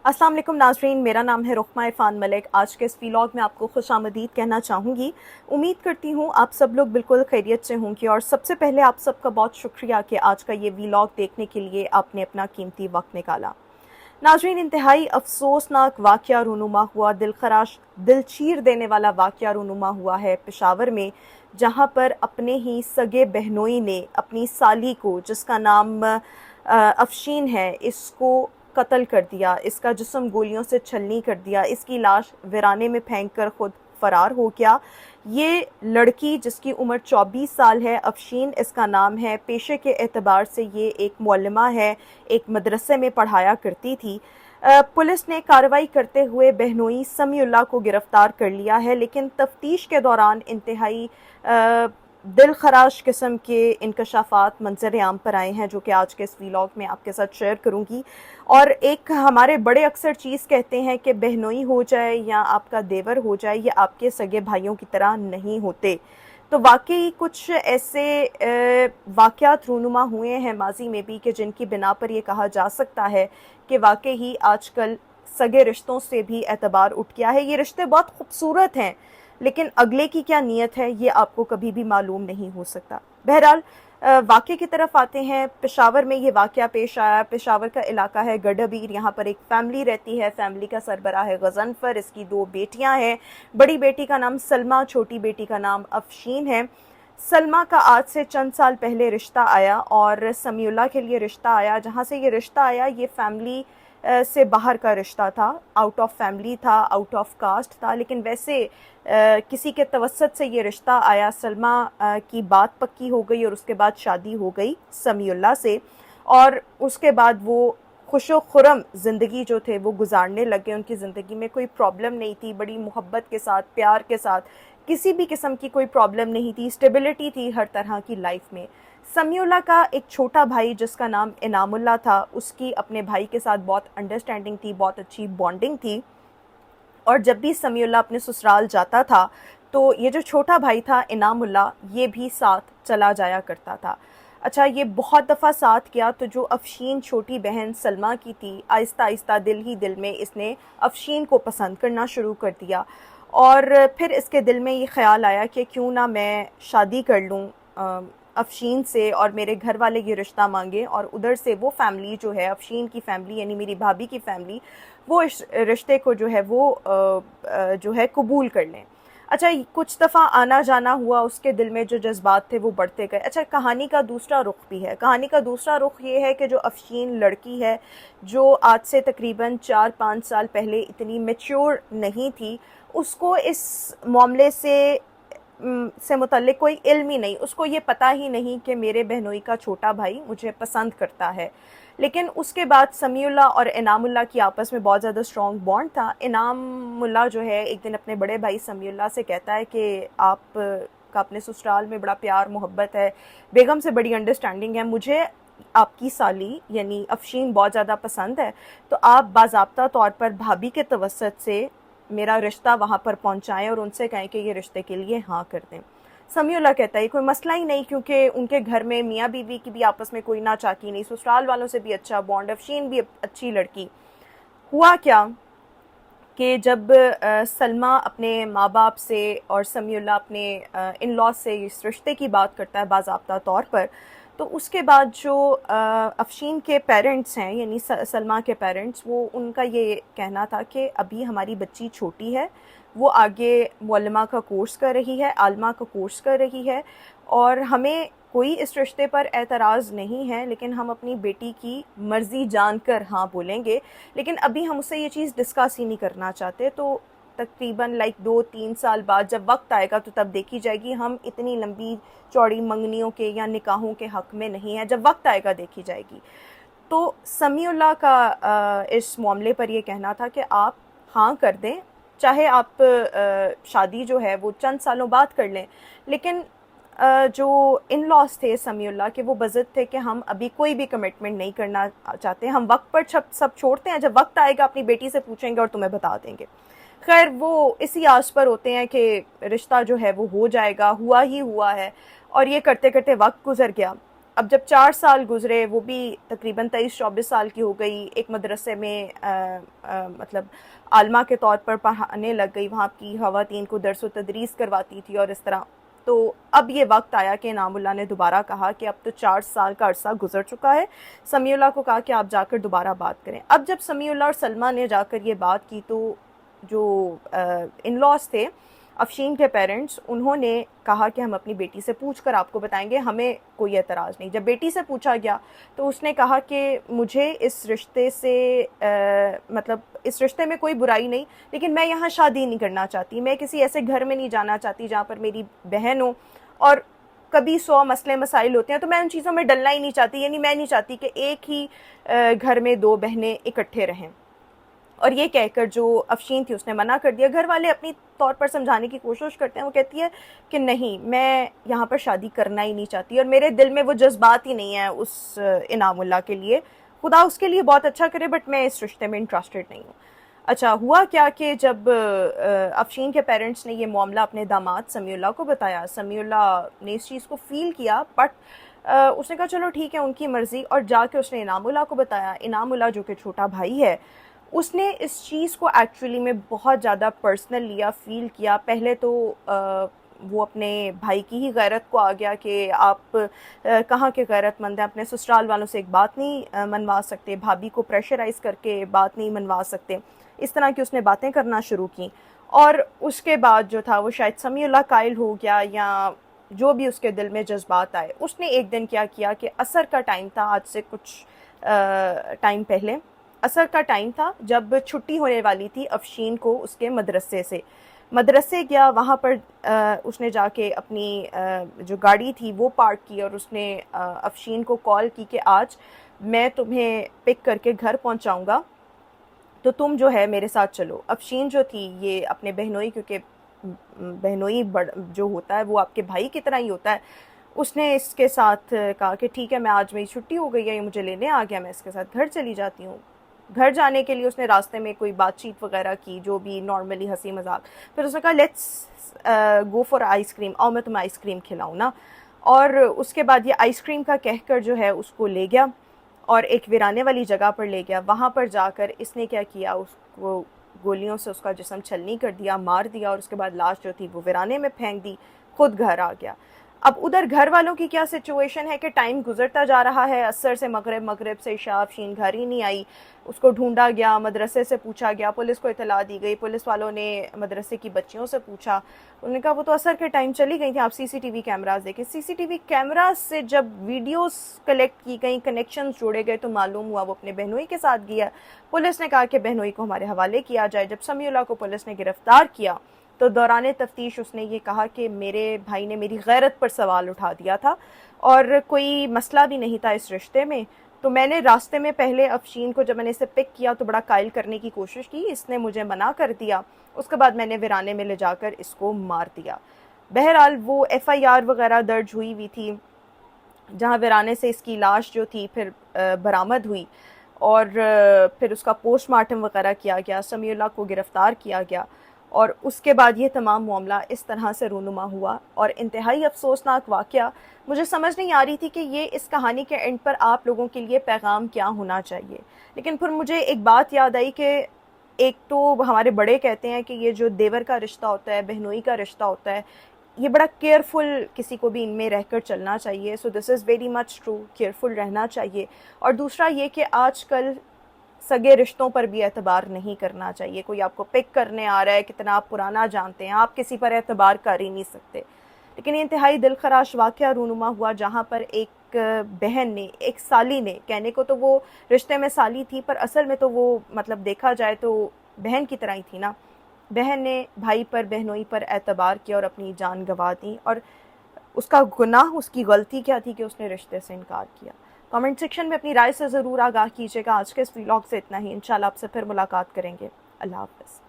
अस्सलाम वालेकुम नाज़रीन, मेरा नाम है रुखमा इरफान मलिक। आज के इस व्लॉग में आपको खुशामदीद कहना चाहूँगी। उम्मीद करती हूँ आप सब लोग बिल्कुल खैरियत से होंगे और सबसे पहले आप सबका बहुत शुक्रिया कि आज का ये व्लॉग देखने के लिए आपने अपना कीमती वक्त निकाला। नाज़रीन, इंतहाई अफसोसनाक वाक़या रूनुमा हुआ, दिलखराश दिल चीर देने वाला वाक़या रूनुमा हुआ है पेशावर में, जहाँ पर अपने ही सगे बहनोई ने अपनी साली को, जिसका नाम अफशीन है, इसको कत्ल कर दिया, इसका जिस्म गोलियों से छलनी कर दिया, इसकी लाश वीराने में फेंक कर खुद फ़रार हो गया। ये लड़की जिसकी उम्र 24 साल है, अफशीन इसका नाम है, पेशे के एतबार से ये एक मुअल्लिमा है, एक मदरसे में पढ़ाया करती थी। पुलिस ने कार्रवाई करते हुए बहनोई समीउल्लाह को गिरफ़्तार कर लिया है, लेकिन तफ्तीश के दौरान इंतहाई दिल खराश किस्म के इंकशाफात मंजर आम पर आए हैं, जो कि आज के इस व्लॉग में आपके साथ शेयर करूंगी। और एक हमारे बड़े अक्सर चीज़ कहते हैं कि बहनोई हो जाए या आपका देवर हो जाए, ये आपके सगे भाइयों की तरह नहीं होते। तो वाकई कुछ ऐसे वाक़यात रूनुमा हुए हैं माजी में भी कि जिनकी बिना पर ये कहा जा सकता है कि वाकई ही आजकल सगे रिश्तों से भी एतबार उठ गया है। ये रिश्ते बहुत खूबसूरत हैं, लेकिन अगले की क्या नीयत है ये आपको कभी भी मालूम नहीं हो सकता। बहरहाल वाक़े की तरफ आते हैं। पेशावर में ये वाक़या पेश आया। पेशावर का इलाका है गढ़बीर, यहाँ पर एक फ़ैमिली रहती है। फ़ैमिली का सरबराह है गज़नफ़र, इसकी 2 बेटियाँ हैं। बड़ी बेटी का नाम सलमा, छोटी बेटी का नाम अफशीन है। सलमा का आज से चंद साल पहले रिश्ता आया और समीउल्लाह के लिए रिश्ता आया। जहाँ से ये रिश्ता आया, ये फ़ैमिली से बाहर का रिश्ता था, आउट ऑफ फैमिली था, आउट ऑफ कास्ट था, लेकिन वैसे किसी के तवस्सुत से ये रिश्ता आया। सलमा की बात पक्की हो गई और उसके बाद शादी हो गई समीउल्लाह से, और उसके बाद वो खुशो खुरम ज़िंदगी जो थे वो गुजारने लगे। उनकी ज़िंदगी में कोई प्रॉब्लम नहीं थी, बड़ी मोहब्बत के साथ, प्यार के साथ, किसी भी किस्म की कोई प्रॉब्लम नहीं थी, स्टेबिलिटी थी हर तरह की लाइफ में। समीउल्लाह का एक छोटा भाई जिसका नाम इनामुल्लाह था, उसकी अपने भाई के साथ बहुत अंडरस्टैंडिंग थी, बहुत अच्छी बॉन्डिंग थी। और जब भी समीउल्लाह अपने ससुराल जाता था तो ये जो छोटा भाई था इनामुल्लाह, ये भी साथ चला जाया करता था। अच्छा, ये बहुत दफ़ा साथ किया, तो जो अफशीन छोटी बहन सलमा की थी, आहिस्ता आहिस्ता दिल ही दिल में इसने अफशीन को पसंद करना शुरू कर दिया। और फिर इसके दिल में ये ख़्याल आया कि क्यों ना मैं शादी कर लूँ अफशीन से, और मेरे घर वाले ये रिश्ता मांगे और उधर से वो फैमिली जो है, अफशीन की फैमिली यानी मेरी भाभी की फैमिली, वो इस रिश्ते को जो है वो जो है कबूल कर लें। अच्छा, कुछ दफ़ा आना जाना हुआ, उसके दिल में जो जज्बात थे वो बढ़ते गए। अच्छा, कहानी का दूसरा रुख भी है। कहानी का दूसरा रुख ये है कि जो अफशीन लड़की है, जो आज से तकरीबन 4-5 साल पहले इतनी मैच्योर नहीं थी, उसको इस मामले से मुतल्लिक कोई इल्म ही नहीं, उसको ये पता ही नहीं कि मेरे बहनोई का छोटा भाई मुझे पसंद करता है। लेकिन उसके बाद समीउल्लाह और इनामुल्लाह की आपस में बहुत ज़्यादा स्ट्रॉन्ग बॉन्ड था। इनामुल्लाह जो है एक दिन अपने बड़े भाई समीउल्लाह से कहता है कि आप का अपने ससुराल में बड़ा प्यार मोहब्बत है, बेगम से बड़ी अंडरस्टैंडिंग है, मुझे आपकी साली यानी अफशीन बहुत ज़्यादा पसंद है, तो आप बाज़ाब्ता तौर पर भाभी के तवस्सुत से मेरा रिश्ता वहाँ पर पहुँचाएँ और उनसे कहें कि ये रिश्ते के लिए हाँ कर दें। समीउल्लाह कहता है कोई मसला ही नहीं, क्योंकि उनके घर में मियाँ बीवी की भी आपस में कोई नाचाकी नहीं, ससुराल वालों से भी अच्छा बॉन्ड, अफशीन भी अच्छी लड़की। हुआ क्या कि जब सलमा अपने माँ बाप से और समीउल्लाह अपने इन लॉज से इस रिश्ते की बात करता है बाज़ाब्ता तौर पर, तो उसके बाद जो अफशीन के पेरेंट्स हैं यानी सलमा के पेरेंट्स, वो उनका ये कहना था कि अभी हमारी बच्ची छोटी है, वो आगे मुअल्लिमा का कोर्स कर रही है, आलमा का कोर्स कर रही है, और हमें कोई इस रिश्ते पर एतराज़ नहीं है, लेकिन हम अपनी बेटी की मर्ज़ी जानकर हाँ बोलेंगे, लेकिन अभी हम उससे ये चीज़ डिस्कस ही नहीं करना चाहते। तो तकरीबन 2-3 साल बाद जब वक्त आएगा तो तब देखी जाएगी, हम इतनी लंबी चौड़ी मंगनियों के या निकाहों के हक़ में नहीं है, जब वक्त आएगा देखी जाएगी। तो समीउल्लाह का इस मामले पर ये कहना था कि आप हाँ कर दें, चाहे आप शादी जो है वो चंद सालों बाद कर लें, लेकिन जो इन लॉज थे समीउल्लाह के, वो बज़िद थे कि हम अभी कोई भी कमिटमेंट नहीं करना चाहते, हम वक्त पर सब छोड़ते हैं, जब वक्त आएगा अपनी बेटी से पूछेंगे और तुम्हें बता देंगे। खैर, वो इसी आस पर होते हैं कि रिश्ता जो है वो हो जाएगा, हुआ ही हुआ है, और ये करते करते वक्त गुजर गया। اب جب 4 سال گزرے، وہ بھی تقریباً 23-24 سال کی ہو گئی، ایک مدرسے میں مطلب عالمہ کے طور پر پڑھانے لگ گئی، وہاں کی خواتین کو درس و تدریس کرواتی تھی اور اس طرح. تو اب یہ وقت آیا کہ انعام اللہ نے دوبارہ کہا کہ اب تو 4 سال کا عرصہ گزر چکا ہے. سمیع اللہ کو کہا کہ آپ جا کر دوبارہ بات کریں. اب جب سمیع اللہ اور سلمیٰ نے جا کر یہ بات کی تو جو ان لاس تھے، افشین کے پیرنٹس، انہوں نے کہا کہ ہم اپنی بیٹی سے پوچھ کر آپ کو بتائیں گے، ہمیں کوئی اعتراض نہیں. جب بیٹی سے پوچھا گیا تو اس نے کہا کہ مجھے اس رشتے سے مطلب اس رشتے میں کوئی برائی نہیں، لیکن میں یہاں شادی نہیں کرنا چاہتی، میں کسی ایسے گھر میں نہیں جانا چاہتی جہاں پر میری بہن ہو، اور کبھی 100 مسئلے مسائل ہوتے ہیں تو میں ان چیزوں میں ڈلنا ہی نہیں چاہتی. یعنی میں نہیں چاہتی کہ ایک ہی گھر میں 2 بہنیں اکٹھے رہیں. اور یہ کہہ کر جو افشین تھی اس نے منع کر دیا. گھر والے اپنی طور پر سمجھانے کی کوشش کرتے ہیں. وہ کہتی ہے کہ نہیں، میں یہاں پر شادی کرنا ہی نہیں چاہتی، اور میرے دل میں وہ جذبات ہی نہیں ہیں اس انعام اللہ کے لیے. خدا اس کے لیے بہت اچھا کرے، بٹ میں اس رشتے میں انٹرسٹڈ نہیں ہوں. اچھا ہوا کیا کہ جب افشین کے پیرنٹس نے یہ معاملہ اپنے داماد سمیع اللہ کو بتایا، سمیع اللہ نے اس چیز کو فیل کیا، بٹ اس نے کہا چلو ٹھیک ہے، ان کی مرضی. اور جا کے اس نے انعام اللہ کو بتایا. انعام اللہ جو کہ چھوٹا بھائی ہے، اس نے اس چیز کو ایکچولی میں بہت زیادہ پرسنل لیا، فیل کیا. پہلے تو وہ اپنے بھائی کی ہی غیرت کو آ گیا کہ آپ کہاں کے غیرت مند ہیں، اپنے سسرال والوں سے ایک بات نہیں منوا سکتے، بھابھی کو پریشرائز کر کے بات نہیں منوا سکتے. اس طرح کی اس نے باتیں کرنا شروع کی. اور اس کے بعد جو تھا وہ شاید سمیع اللہ قائل ہو گیا، یا جو بھی اس کے دل میں جذبات آئے. اس نے ایک دن کیا کیا کہ عصر کا ٹائم تھا، آج سے کچھ ٹائم پہلے عصر کا ٹائم تھا، جب چھٹی ہونے والی تھی افشین کو اس کے مدرسے گیا. وہاں پر اس نے جا کے اپنی جو گاڑی تھی وہ پارک کی، اور اس نے افشین کو کال کی کہ آج میں تمہیں پک کر کے گھر پہنچاؤں گا، تو تم جو ہے میرے ساتھ چلو. افشین جو تھی یہ اپنے بہنوئی، کیونکہ بہنوئی جو ہوتا ہے وہ آپ کے بھائی کی طرح ہی ہوتا ہے، اس نے اس کے ساتھ کہا کہ ٹھیک ہے، میں آج میری چھٹی ہو گئی ہے، یہ مجھے لینے آ گیا، میں اس کے ساتھ گھر چلی جاتی ہوں. گھر جانے کے لیے اس نے راستے میں کوئی بات چیت وغیرہ کی، جو بھی نارملی ہنسی مذاق. پھر اس نے کہا let's go for ice cream, اور میں تمہیں آئس کریم کھلاؤں نا. اور اس کے بعد یہ آئس کریم کا کہہ کر جو ہے اس کو لے گیا اور ایک ویرانے والی جگہ پر لے گیا. وہاں پر جا کر اس نے کیا کیا، اس کو گولیوں سے اس کا جسم چھلنی کر دیا، مار دیا، اور اس کے بعد لاش جو تھی وہ ویرانے میں پھینک دی، خود گھر آ گیا. اب ادھر گھر والوں کی کیا سچویشن ہے کہ ٹائم گزرتا جا رہا ہے، عصر سے مغرب، مغرب سے عشاء، افشین گھر ہی نہیں آئی. اس کو ڈھونڈا گیا، مدرسے سے پوچھا گیا، پولیس کو اطلاع دی گئی. پولیس والوں نے مدرسے کی بچیوں سے پوچھا، انہوں نے کہا وہ تو عصر کے ٹائم چلی گئی تھیں، آپ سی سی ٹی وی کیمراز دیکھیں. سی سی ٹی وی کیمراز سے جب ویڈیوز کلیکٹ کی گئیں، کنیکشنز جوڑے گئے، تو معلوم ہوا وہ اپنے بہنوئی کے ساتھ گیا. پولیس نے کہا کہ بہنوئی کو ہمارے حوالے کیا جائے. جب سمیع اللہ کو پولیس نے گرفتار کیا تو دوران تفتیش اس نے یہ کہا کہ میرے بھائی نے میری غیرت پر سوال اٹھا دیا تھا، اور کوئی مسئلہ بھی نہیں تھا اس رشتے میں. تو میں نے راستے میں پہلے افشین کو جب میں نے اسے پک کیا تو بڑا قائل کرنے کی کوشش کی، اس نے مجھے منع کر دیا. اس کے بعد میں نے ویرانے میں لے جا کر اس کو مار دیا. بہرحال وہ ایف آئی آر وغیرہ درج ہوئی ہوئی تھی، جہاں ویرانے سے اس کی لاش جو تھی پھر برآمد ہوئی، اور پھر اس کا پوسٹ مارٹم وغیرہ کیا گیا، سمیع اللہ کو گرفتار کیا گیا. اور اس کے بعد یہ تمام معاملہ اس طرح سے رونما ہوا، اور انتہائی افسوسناک واقعہ. مجھے سمجھ نہیں آ رہی تھی کہ یہ اس کہانی کے اینڈ پر آپ لوگوں کے لیے پیغام کیا ہونا چاہیے. لیکن پھر مجھے ایک بات یاد آئی کہ ایک تو ہمارے بڑے کہتے ہیں کہ یہ جو دیور کا رشتہ ہوتا ہے، بہنوئی کا رشتہ ہوتا ہے، یہ بڑا کیئرفل کسی کو بھی ان میں رہ کر چلنا چاہیے. So this is very much true, careful رہنا چاہیے. اور دوسرا یہ کہ آج کل سگے رشتوں پر بھی اعتبار نہیں کرنا چاہیے. کوئی آپ کو پک کرنے آ رہا ہے، کتنا آپ پرانا جانتے ہیں، آپ کسی پر اعتبار کر ہی نہیں سکتے. لیکن یہ انتہائی دل خراش واقعہ رونما ہوا، جہاں پر ایک بہن نے، ایک سالی نے، کہنے کو تو وہ رشتے میں سالی تھی پر اصل میں تو وہ مطلب دیکھا جائے تو بہن کی طرح ہی تھی نا. بہن نے بھائی پر، بہنوئی پر اعتبار کیا اور اپنی جان گنوا دی. اور اس کا گناہ، اس کی غلطی کیا تھی کہ اس نے رشتے سے انکار کیا. کامنٹ سیکشن میں اپنی رائے سے ضرور آگاہ کیجیے گا. آج کے اس ویلاگ سے اتنا ہی، انشاءاللہ آپ سے پھر ملاقات کریں گے. اللہ حافظ.